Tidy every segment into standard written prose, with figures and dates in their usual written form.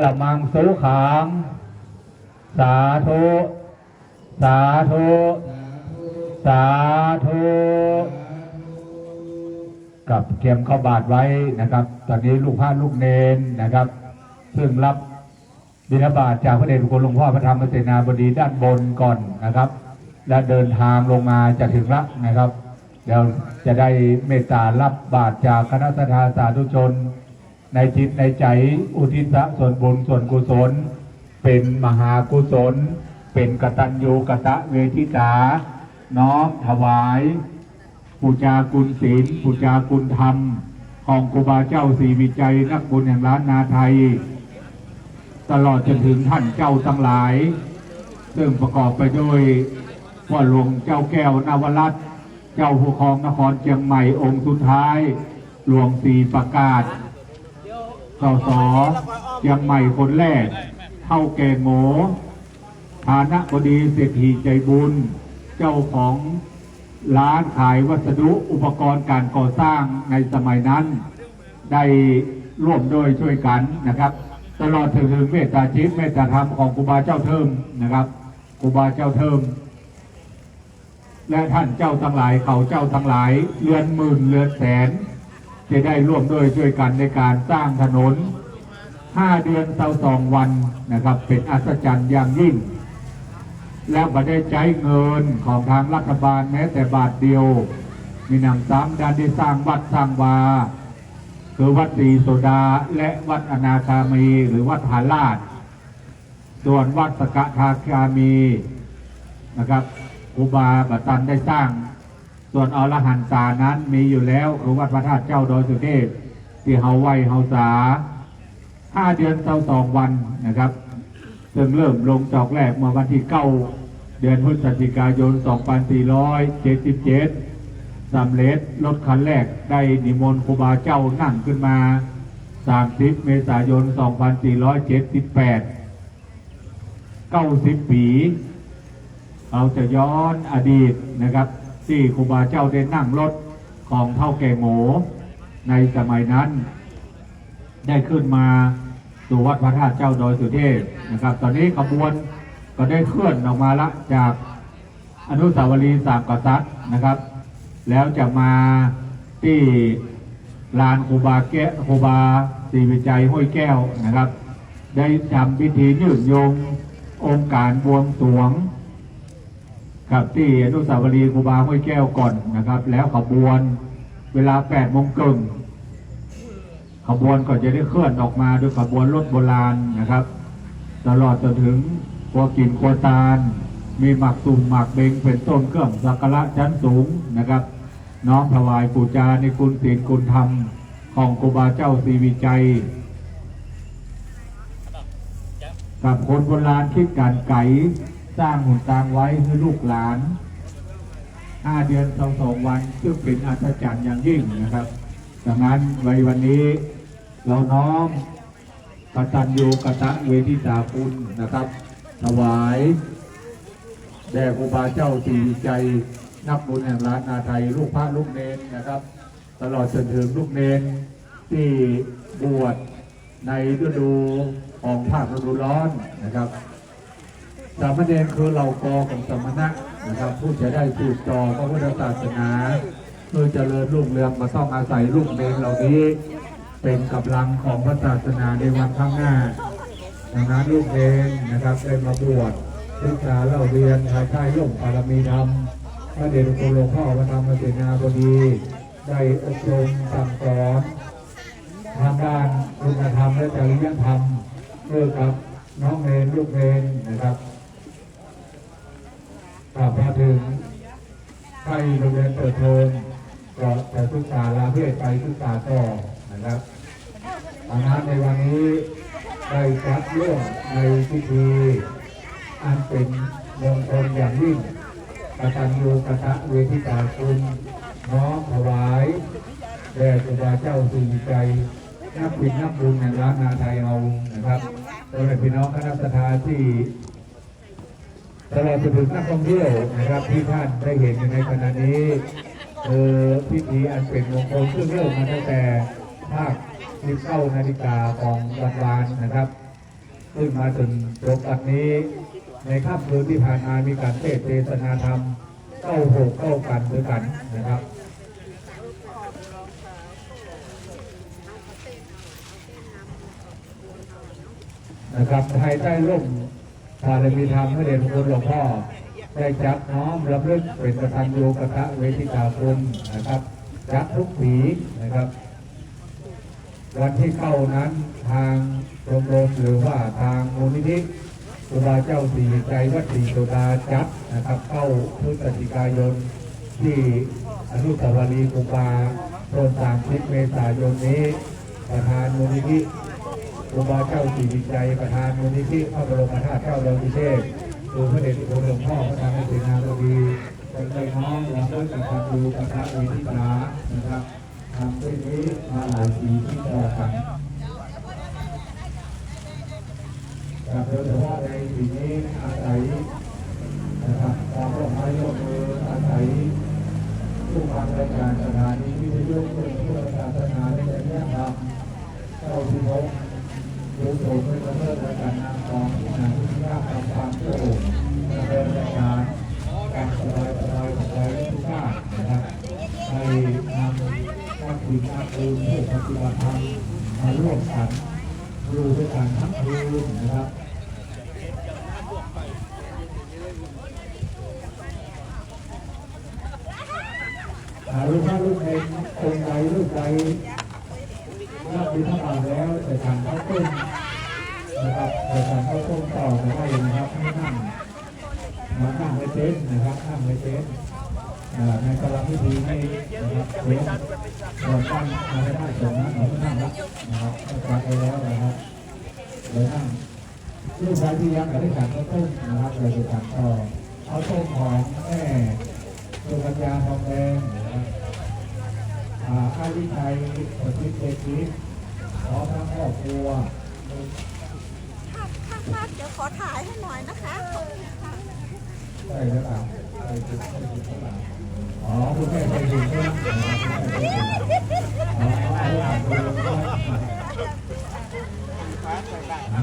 ลมังสุขังสาธุสาธุสาธุกับเกียมเข้าบาทไว้นะครับตอนนี้ลูกพระลูกเนนนะครับซึ่งรับบิณฑบาตจากพระเดชพระคุณหลวงพ่อพระธรรมเสนาบดีด้านบนก่อนนะครับและเดินทางลงมาจะถึงละนะครับเดี๋ยวจะได้เมตตารับบาตรจากคณะสัตยาสาธุชนในจิตในใจอุทิศส่วนบุญส่วนกุศลเป็นมหากุศลเป็นกตัญญูกตเวทิตาน้อมถวายปูชาคุณศีลปูชาคุณธรรมของครูบาเจ้าศรีวิจัยนักบุญแห่งล้านนาไทยตลอดจนถึงท่านเจ้าทั้งหลายซึ่งประกอบไปด้วยพ่อหลวงเจ้าแก้วนวรัตน์เจ้าผู้ครองนครเชียงใหม่องค์สุดท้ายหลวงศรีประกาศสสเชียงใหม่คนแรกเท่าแก่โง่ฐานะบดีเศรษฐีใจบุญเจ้าของร้านขายวัสดุอุปกรณ์การก่อสร้างในสมัยนั้นได้ร่วมด้วยช่วยกันนะครับตลอดถึงเมตตาจิตเมตตาธรรมของครูบาเจ้าเทิมนะครับครูบาเจ้าเทิมและท่านเจ้าทั้งหลายเขาเจ้าทั้งหลายเรือนหมื่นเรือนแสนจะได้ร่วมด้วยช่วยกันในการสร้างถนน5 เดือน22 วันนะครับเป็นอัศจรรย์อย่างยิ่งและไม่ได้ใช้เงินของทางรัฐบาลแม้แต่บาทเดียวมีหนำซ้ำได้สร้างวัดสร้างวาคือวัดศรีโสดาและวัดอนาคามีหรือวัดหาลาดส่วนวัดสกทาคามีนะครับครูบาบัตตันได้สร้างส่วนอรหันตานั้นมีอยู่แล้วคือวัดพระธาตุเจ้าดอยสุเทพที่เฮาไหวเฮาสา5 เดือน22 วันนะครับซึ่งเริ่มลงจอกแรกเมื่อวันที่9 เดือนพฤศจิกายน 2477สำเร็จรถคันแรกได้นิมนต์ครูบาเจ้านั่งขึ้นมา30 เมษายน 2478 90 ปีเราจะย้อนอดีตนะครับที่ครูบาเจ้าได้นั่งรถของเท่าแก่โง่ในสมัยนั้นได้ขึ้นมาสู่วัดพระธาตุเจ้าดอยสุเทพนะครับตอนนี้ขบวนก็ได้เคลื่อนออกมาละจากอนุสาวรีย์สามกษัตริย์นะครับแล้วจะมาที่ลานครูบาศรีวิจัยห้วยแก้วนะครับได้ทำพิธียืดโยงองค์การบวงสรวงกับที่อนุสาวรีย์ครูบาห้วยแก้วก่อนนะครับแล้วขบวนเวลา 8 โมงครึ่งขบวนก็จะได้เคลื่อนออกมาด้วยขบวนรถโบราณนะครับตลอดจนถึงครัวกินครัวตาลมีหมักสุ่มหมักเบงเป็นต้นเครื่องสักการะชั้นสูงนะครับน้อมถวายปูชาในคุณศีลคุณธรรมของครูบาเจ้าศรีวิจัยกับคนโบราณคิดการไก่สร้างหุ่นตางไว้ให้ลูกหลาน5 เดือน22 วันซึ่งเป็นอัศจรรย์อย่างยิ่งนะครับดังนั้นวันนี้เราน้อมกตัญญูกตเวทิตาคุณนะครับถวายแด่ครูบาเจ้าศรีวิจัยนักบุญแห่งล้านนาไทยลูกพระลูกเนนนะครับตลอดจนถึงลูกเนนที่บวชในฤดูของภาคฤดูร้อนนะครับสามเณรคือเหล่ากอของสมณะนะครับผู้จะได้สืบต่อพระพุทธศาสนาเพื่อเจริญรุ่งเรืองมาต้องอาศัยลูกเนรเหล่านี้เป็นกำลังของพระศาสนาในวันข้างหน้าดังนั้นลูกเนรนะครับได้มาบวชศึกษาเล่าเรียนภายใต้ร่มบารมีธรรมพระเดชพระคุณหลวงพ่อพระธรรมเสนาบดีได้อบรมสั่งสอนทางด้านคุณธรรมและจริยธรรมเพื่อกับน้องเนรลูกเนรนะครับกลับมาถึงใกล้โรงเรียนเปิดเทอมก็จะศึกษาลาเพศไปศึกษาต่อนะครับดังนั้นในวันนี้ได้จัดร่วมในพิธีอันเป็นมงคลอย่างยิ่งกตัญญูกตเวทิตาคุณน้อมถวายแด่ครูบาเจ้าศรีวิจัยนักบุญแห่งล้านนาไทยเรานะครับโดยพี่น้องคณะสัตยาที่ตลอดจนถึงนักท่องเที่ยวนะครับที่ท่านได้เห็นในขณะนี้พิธีอันเป็นมงคลซึ่งเริ่มมาตั้งแต่ภาค19 นาฬิกาของวันวานนะครับ ซึ่งมาถึงจบวันนี้ในค่ำคืนที่ผ่านมามีการเทศนาธรรมเข้าโหกเข้ากันด้วยกันนะครับภายใต้ร่มบารมีธรรมพระเดชพระคุณหลวงพ่อได้จัดน้อมรำลึกเป็นประธานโยกตะเวทิตาคุณนะครับจัดทุกปีนะครับวันที่เข้านั้นทางชมรมหรือว่าทางมูลนิธิครูบาเจ้าศรีใจวัดศรีโสดาจัดนะครับเข้าพฤศจิกายนที่อนุสาวรีย์ครูบาต้น30 เมษายนนี้ประธานมูลนิธิครูบาเจ้าศรีใจประธานมูลนิธิพระบรมธาตุเจ้าดาวพิเชษคือพระเดชพระคุณหลวงพ่อพระธรรมเสนาบดีเป็นใจน้องและเพื่อนกันทำดูกระทะเวทิตานะครับทำเรื่องนี้มาหลายปีที่ต่อกันโดยเฉพาะในปีนี้อาศัยนะครับความร่วมมืออาศัยผู้ฟังรายการสถานีวิทยุเพื่อศาสนาในแดนแยกธรรมเข้าที่พบรู้โสมเป็นเรื่องรายการนำของที่นำที่ยากทำความโปร่งดำเนินรายการการสบายของใจทุกท่านนะครับให้นำนักบินนักบุญผู้ปฏิบัติธรรมมาร่วมกันดูด้วยกันทั้งคืนนะครับลูกค้าลูกเองคนใดลูกใดรับบิณฑบาตแล้วแต่ทานข้าวต้มนะครับแต่ทานข้าวต้มต่อไม่ได้นะครับให้นั่งไม่เต้นนะครับนั่งไม่เต้นในกรณีพิธีให้นะครับเว้นก่อนตั้งไม่ได้ส่งนะเราไม่นั่งแล้วนะครับจัดไปแล้วนะครับเลยนั่งลูกชายที่ยังไม่ได้ทานข้าวต้มนะครับเราจะทานต่อข้าวต้มของแม่สุกัญญาทองแดงอาลิชัยปฏิเสธชีวิตขอทั้งครอบครัวค่ะเดี๋ยวขอถ่ายให้หน่อยนะคะได้แล้วครับอ๋อคุณแม่ไปดูใช่ไหมอ๋อ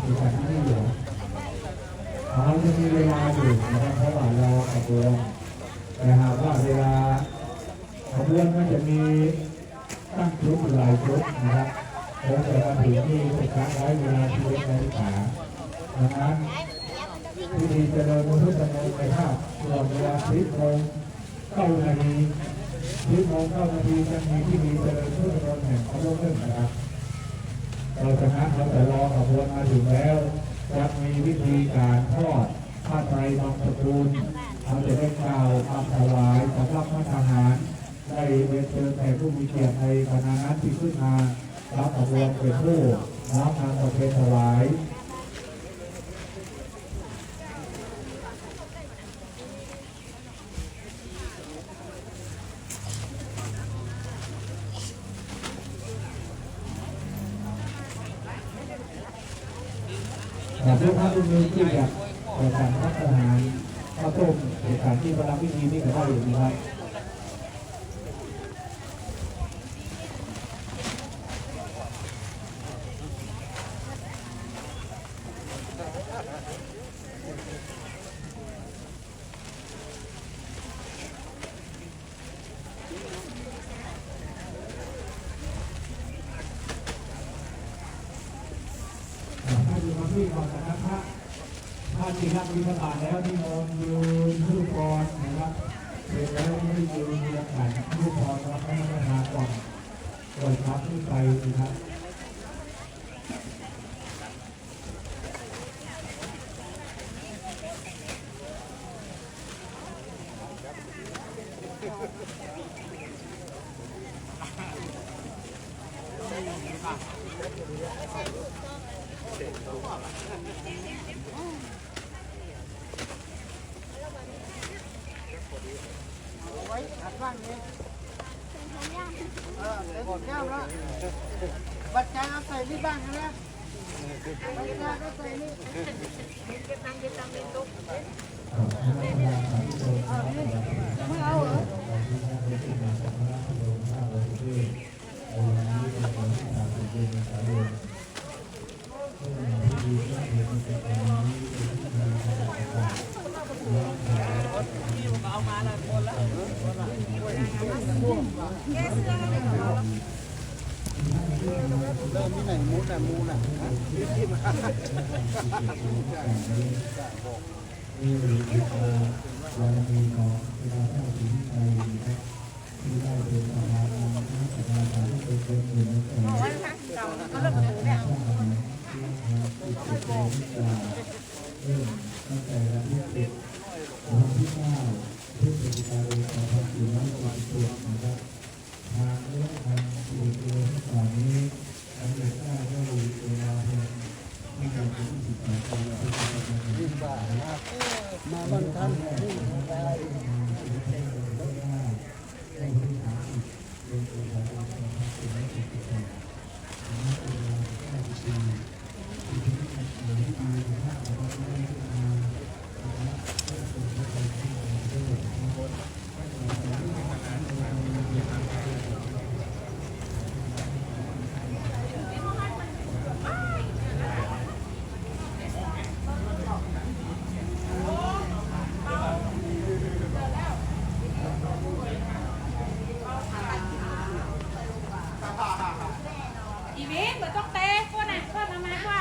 คือการที่อยู่จะมีเวลาอยู่นะครับเพราะว่าเราขบวนแต่หากว่าเวลาขบวนมันจะมีตั้งชุดหลายชุดนะครับแล้วแต่มาถึงที่สุดท้ายเวลาที่เป็นนาฬิกาดังนั้นพิธีเจริญพุทธมนต์ในภาพส่วนเวลา10 โมง 9 นาที10 โมง 9 นาทีจะมีพิธีเจริญพุทธมนต์แห่งพระโลกเรื่องนะครับเราจะนัดเราแต่รอขบวนมาถึงแล้วจะมีวิธีการทอดผ้าไตรบางสกุลเราจะได้กล่าวคำถวายสำหรับพระทหารได้เรียนเชิญแต่ผู้มีเกียรติในคณะนั้นที่ขึ้นมารับขบวนเป็นผู้น้อมนำประเพณีถวายแต่ทุกท่านทุกมือที่อยากประกาศรับประทานข้าวต้มเหตุการณ์ที่ประดับพิธีนี้ก็ได้อยู่นะครับที่ก่อนนะครับถ้าที่รับบิณฑบาตแล้วที่นอนยืนทุกคนนะครับเสร็จแล้วไม่ได้ยืนเรียงขันทุกคนรับให้ประทานก่อนโดยครับที่ไปนะครับไว้หัดบ้างนี้กดแก้วแล้วบัตรใจเอาใส่นี่บ้างนะบัตรใจก็ใส่นี่เก็บตังค์เป็นตุ๊กไม่เอาเหรอ เริ่มที่ไหนมูนอ่ะที่มามาบ้านท่านอีเมฆเหมือนต้องเตะคนน่ะคนทำไมวะ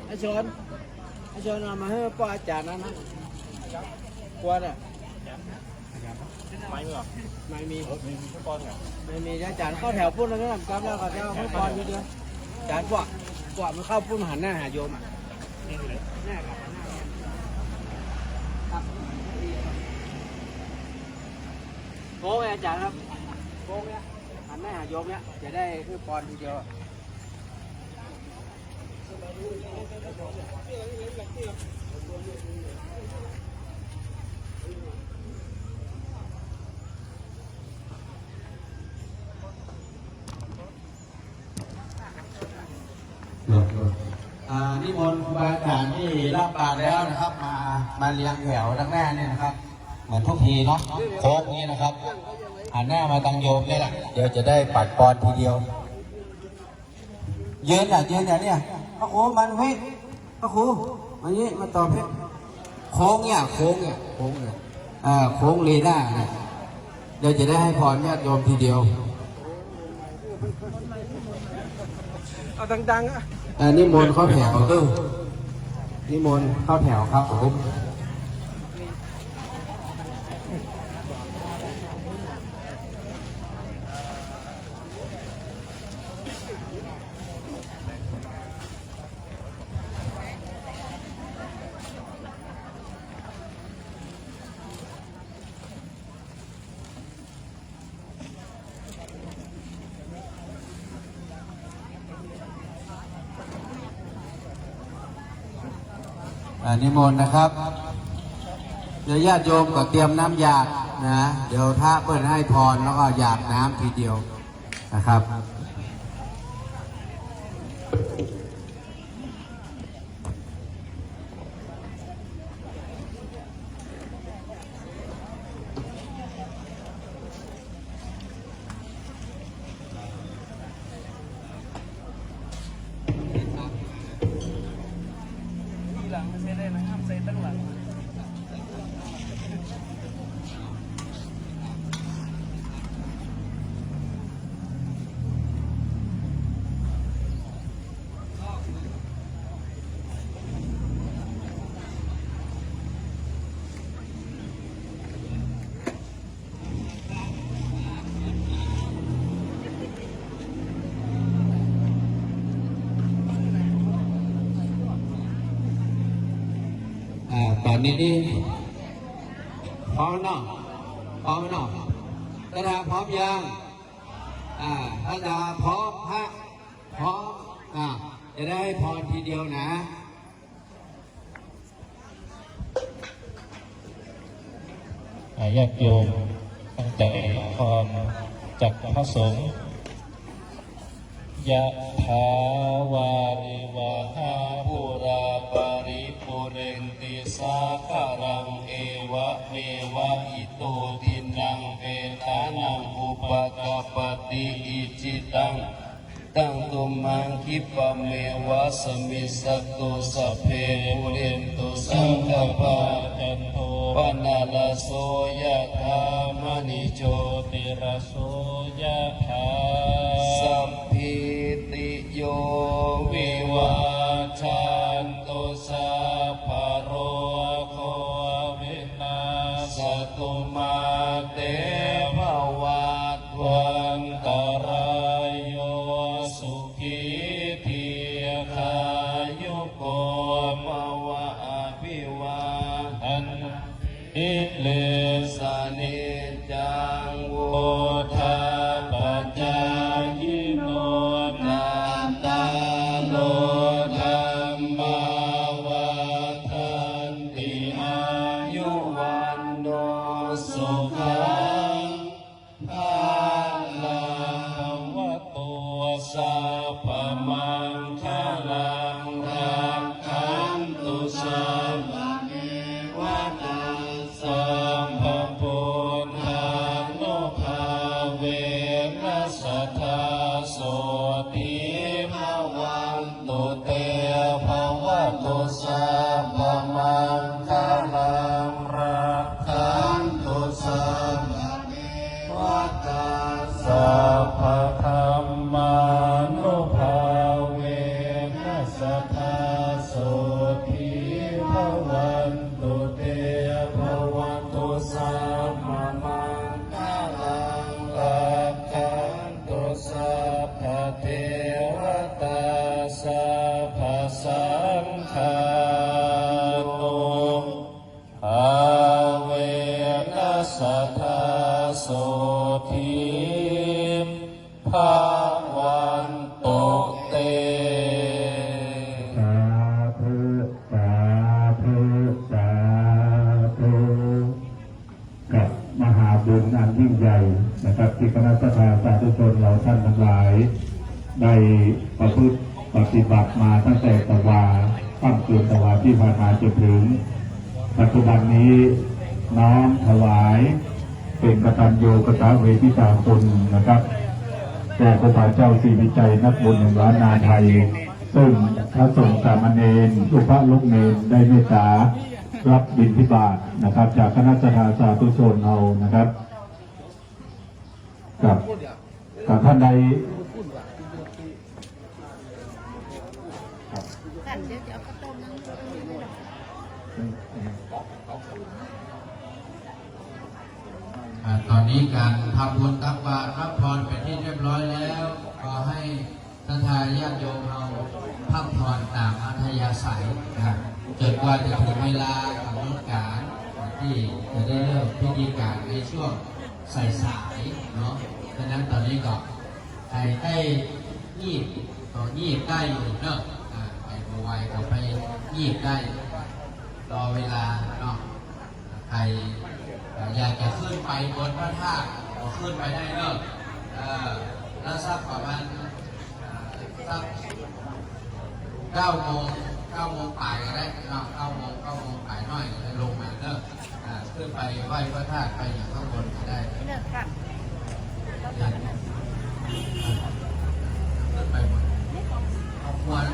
ไอ้ชนเอามาให้ป้าอาจารย์นะกวนอ่ะไม่มีไม่มีอาจารย์เข้าแถวพุ่นแล้วก็ทำกรรมแล้วก็จะให้ป้อนทีเดียวอาจารย์กว่ามันเข้าพุ่นหันหน้าหาโยมอ่ะโค้งอาจารย์ครับโค้งเนี้ยหันหน้าหาโยมเนี้ยจะได้ให้ป้อนทีเดียวนิมนต์ครูบาอาจารย์ที่รับบาตรแล้วนะครับมาเรียงแถวทางหน้านี่นะครับเหมือนทุกทีเนาะโค้งนี้นะครับหันหน้ามาทางโยมนี่แหละเดี๋ยวจะได้ปัดปอนทีเดียวยืนเนี่ยพระครูมันเฮ้ยพระครูมานี้มาตอบให้โค้งเนี่ยโค้งเรด้าเนี่ยเดี๋ยวจะได้ให้พรญาติโยมทีเดียวเอาดังๆอ่ะนิมนต์เข้าแถวนิมนต์เข้าแถวครับผมนิมนต์นะครับ เดี๋ยวญาติโยมก็เตรียมน้ำหยาดนะ เดี๋ยวพระเปิดให้พรแล้วก็หยาดน้ำทีเดียวนะครับ หลังไม่ใช่ได้นะห้ามใส่ตั้งหลัง ตอนนี้นี่พร้อมเนาะพร้อมเนาะกระดาษพร้อมยังกระดาษพร้อมพระพร้อมจะได้พรทีเดียวนะ ญาติโยมตั้งใจพรจากพระสงฆ์ยะถาวาริวะหาปุราปาริปุเรนติสาคารังเอวะเมวะอิโตทินังเปตานังอุปกาปติอิจิตังตั้งตุมังคิปะเมวะสมิสสตุสัพเพปุเรนตุสังฆปาจันโทปนาลโสยะธามณิโชติระโสยะธาสัพพิติโยวิวัชชันตุสัพพะโรโควินาศตุมาเตภวัตวันตรายโยสุขีทีขายุโกภวะอภิวาทันอิเลสานิจังวุธาปัจจายโนนาตาโลธรรมวัฏันติอายุวันโนสุขังภาลังวะโตสัพพมังคลังรักขันตุสัพพะเทวตาสัมภปุณธานุภาเวนัสสทธาโสติภวันตุเตภวตุสัพพมังคลังรักขันตุสัพพะเทวตาสัพพะธัมมานุภาเวนัสสทธาโสติภวันตุเตภวตุสัพพมังคลังรักขันตุสัพพะเทวตาสัพพะสังฆานุภาเวนัสสทธาโสทิภาวันตุเต สาธุสาธุสาธุกับมหาบุญอันยิ่งใหญ่นะครับที่คณะสัตยาสาธุชนเราท่านทั้งหลายได้ประพฤติปฏิบัติมาตั้งแต่ตะวาตั้งเตือนตะวาที่ผ่านมาจนถึงปัจจุบันนี้น้อมถวายเป็นกตัญญูกตเวทิตาคุณนะครับแด่พระบาทเจ้าศรีวิจัยนักบุญแห่งล้านนาไทยซึ่งพระสงฆ์สามเณรลูกพระลูกเนรได้เมตตารับบิณฑบาตนะครับ จากคณะสัตยาสาธุชนเรานะครับกับท่านใด สั่นเดี๋ยวจะเอาข้าวต้มนั่งดูไม่หรอก ตอนนี้การทำบุญตักบาตรรับพรเป็นที่เรียบร้อยแล้วขอให้ท่านทายญาติโยมเราพักผ่อนตามอัธยาศัยนะครับจนกว่าจะถึงเวลากำหนดการที่จะได้เริ่มพิธีการในช่วงสายๆเนาะดังนั้นตอนนี้ก็ใครใกล้ยีบต่อยีบได้อยู่เนาะไปไวก็ไปยีบได้รอเวลาเนาะ ใครอยากจะขึ้นไปบนพระธาตุก็ขึ้นไปได้เนอะแล้วสักประมาณสัก9 โมงปลายก็ได้เนาะ9 โมงปลายน้อยจะลงมาเนอะขึ้นไปไหว้พระธาตุไปอย่างข้างบนก็ได้ขึ้นไปหมดเอาควัน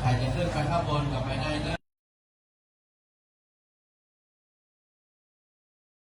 ใครจะขึ้นไปข้างบนก็ไปได้เนอะ